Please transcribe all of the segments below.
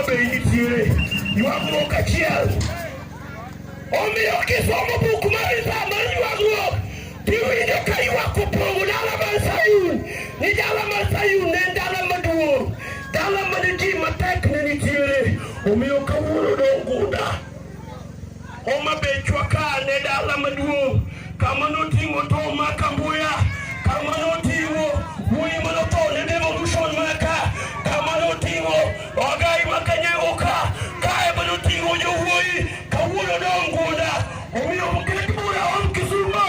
homabei nitiere ywak mok achiel. Omiyo kisomo buk mar Isaya mar ywagruok tiwinjo ka ywak opong'o dala mar Sayun. Ni dala mar Sayun ne en dala maduong', dala mane ji matek ne nitiere. Omiyo kawuono dong gunda. Homabei chwaka ne dala maduong', kama noting'o to maka mbuya, kama noting'o wuoyi manotho ne devolution maka, kama noting'o ogai makanyago ka, kae manoting'o jowuoyi. Kawuono dong gunda. Omiyo oket bura Kisumo,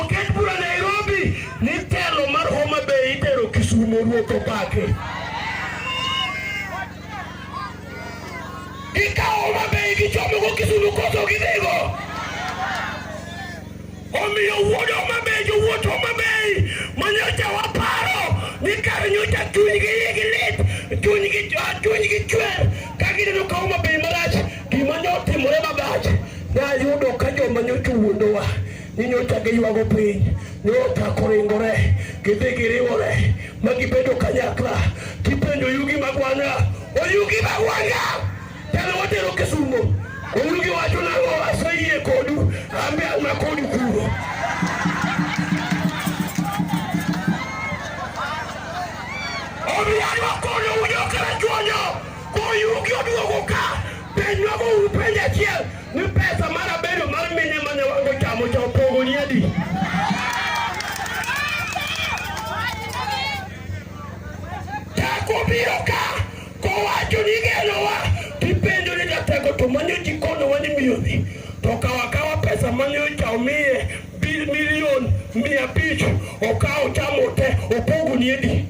oket bura Nairobi, ni telo mar Homabei itero Kisumo ruoth opake. Ikawo Homabei gichomo go Kisumo koso gidhigo. Omiyo wuod Homabei, jowuot Homabei manyocha waparo ni kar nyocha chunygi lit, chunygi chwer ka gineno ka Homabei marach. Gima notimore mabach nayudo ka joma nyocha wuondowa ni nyocha giywago piny, nochako ringore gidhi giriwore ma gibedo kanyakla. Kipenjo yugi mag Wanga, oyugi mag Wanga telo watero Kisumo. Oyugi wacho nang'o? Aseyie kodu, ambe alma kodu kuro. Omiyo kono ujo kara chuonyo koyugi oduogo ka penjwago penjo achiel ni pesa mar abedo mar mine mane Wanga chamo cha opogo ni adi? Tako biro ka kowacho ni genowa tipenjo ni jatego to mane jikono wani miyoni to kawa pesa mane ocha omiye bilion 500 okawo chamo te opogo ni adi?